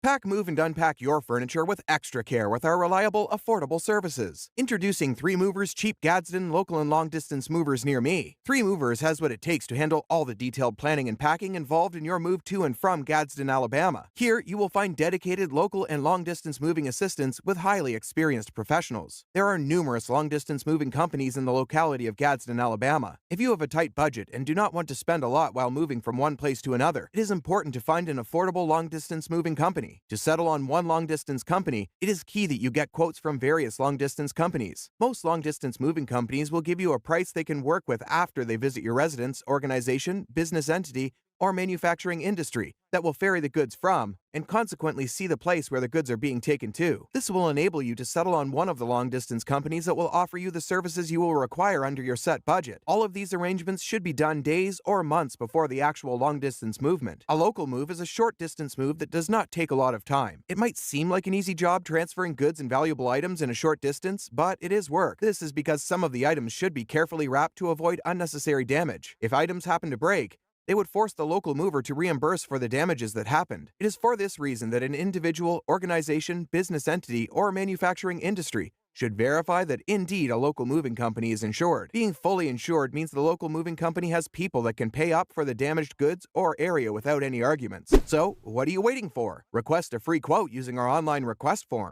Pack, move, and unpack your furniture with extra care with our reliable, affordable services. Introducing 3 Movers Cheap Gadsden local and long-distance movers near me. 3 Movers has what it takes to handle all the detailed planning and packing involved in your move to and from Gadsden, Alabama. Here, you will find dedicated local and long-distance moving assistants with highly experienced professionals. There are numerous long-distance moving companies in the locality of Gadsden, Alabama. If you have a tight budget and do not want to spend a lot while moving from one place to another, it is important to find an affordable long-distance moving company. To settle on one long-distance company, it is key that you get quotes from various long-distance companies. Most long-distance moving companies will give you a price they can work with after they visit your residence, organization, business entity, or manufacturing industry that will ferry the goods from, and consequently see the place where the goods are being taken to. This will enable you to settle on one of the long-distance companies that will offer you the services you will require under your set budget. All of these arrangements should be done days or months before the actual long-distance movement. A local move is a short-distance move that does not take a lot of time. It might seem like an easy job transferring goods and valuable items in a short distance, but it is work. This is because some of the items should be carefully wrapped to avoid unnecessary damage. If items happen to break, they would force the local mover to reimburse for the damages that happened. It is for this reason that an individual, organization, business entity, or manufacturing industry should verify that indeed a local moving company is insured. Being fully insured means the local moving company has people that can pay up for the damaged goods or area without any arguments. So, what are you waiting for? Request a free quote using our online request form.